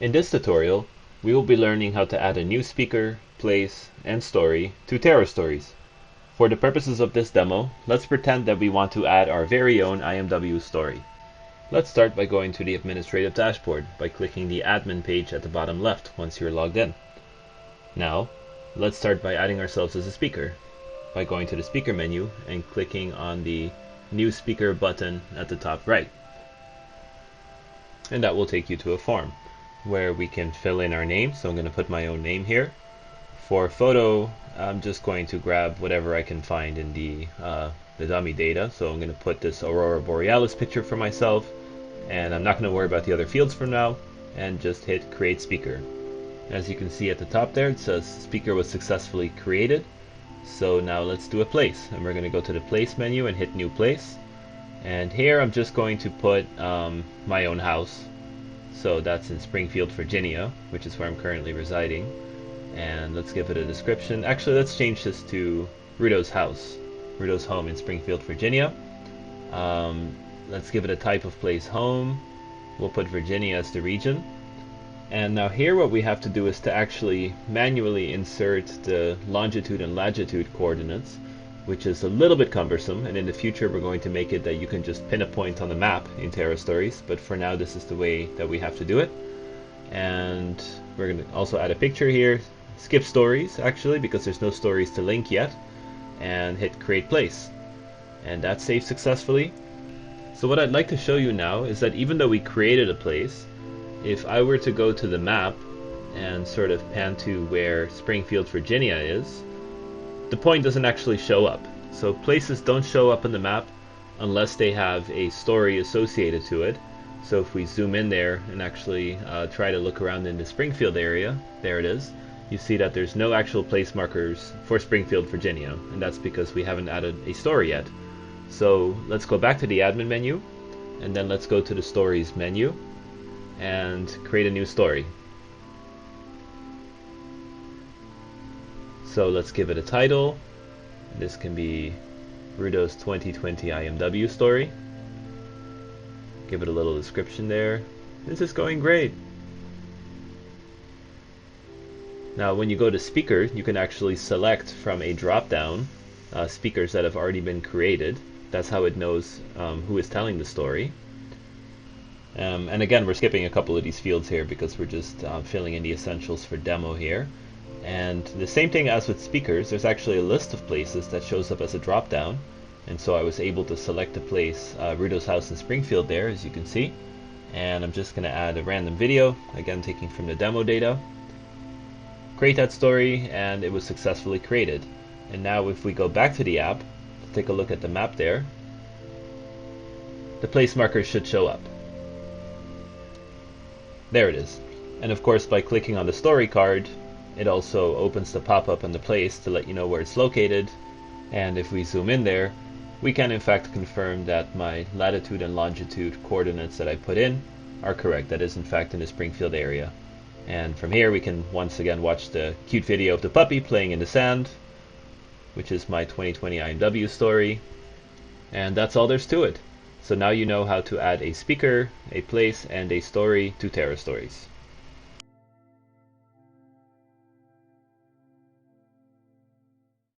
In this tutorial, we will be learning how to add a new speaker, place, and story to Terrastories. For the purposes of this demo, let's pretend that we want to add our very own IMW story. Let's start by going to the administrative dashboard by clicking the admin page at the bottom left once you're logged in. Now, let's start by adding ourselves as a speaker by going to the speaker menu and clicking on the new speaker button at the top right. And that will take you to a form where we can fill in our name. So I'm going to put my own name here. For photo, I'm just going to grab whatever I can find in the dummy data. So I'm going to put this Aurora Borealis picture for myself, and I'm not going to worry about the other fields for now, and just hit create speaker. As you can see at the top there, it says speaker was successfully created. So now let's do a place, and we're going to go to the place menu and hit new place. And here I'm just going to put my own house. So that's in Springfield, Virginia, which is where I'm currently residing. And let's give it a description. Actually, let's change this to Rudo's house, Rudo's home in Springfield, Virginia. Let's give it a type of place, home. We'll put Virginia as the region. And now here what we have to do is to actually manually insert the longitude and latitude coordinates, which is a little bit cumbersome, and in the future we're going to make it that you can just pin a point on the map in Terrastories, but for now this is the way that we have to do it. And we're going to also add a picture here, skip stories actually, because there's no stories to link yet, and hit create place. And that's saved successfully. So what I'd like to show you now is that even though we created a place, if I were to go to the map and sort of pan to where Springfield, Virginia is, the point doesn't actually show up. So places don't show up on the map unless they have a story associated to it. So if we zoom in there and actually try to look around in the Springfield area, there it is, you see that there's no actual place markers for Springfield, Virginia, and that's because we haven't added a story yet. So let's go back to the admin menu, and then let's go to the stories menu and create a new story. So let's give it a title. This can be Rudo's 2020 IMW story. Give it a little description there. This is going great. Now when you go to speaker, you can actually select from a drop-down speakers that have already been created. That's how it knows who is telling the story. And again, we're skipping a couple of these fields here because we're just filling in the essentials for demo here. And the same thing as with speakers, there's actually a list of places that shows up as a drop-down. And so I was able to select the place, Rudo's house in Springfield there, as you can see. And I'm just going to add a random video, again taking from the demo data. Create that story, and it was successfully created. And now if we go back to the app, take a look at the map there, the place markers should show up. There it is. And of course, by clicking on the story card, it also opens the pop-up on the place to let you know where it's located. And if we zoom in there, we can in fact confirm that my latitude and longitude coordinates that I put in are correct. That is in fact in the Springfield area. And from here we can once again watch the cute video of the puppy playing in the sand, which is my 2020 IMW story. And that's all there's to it. So now you know how to add a speaker, a place, and a story to Terrastories.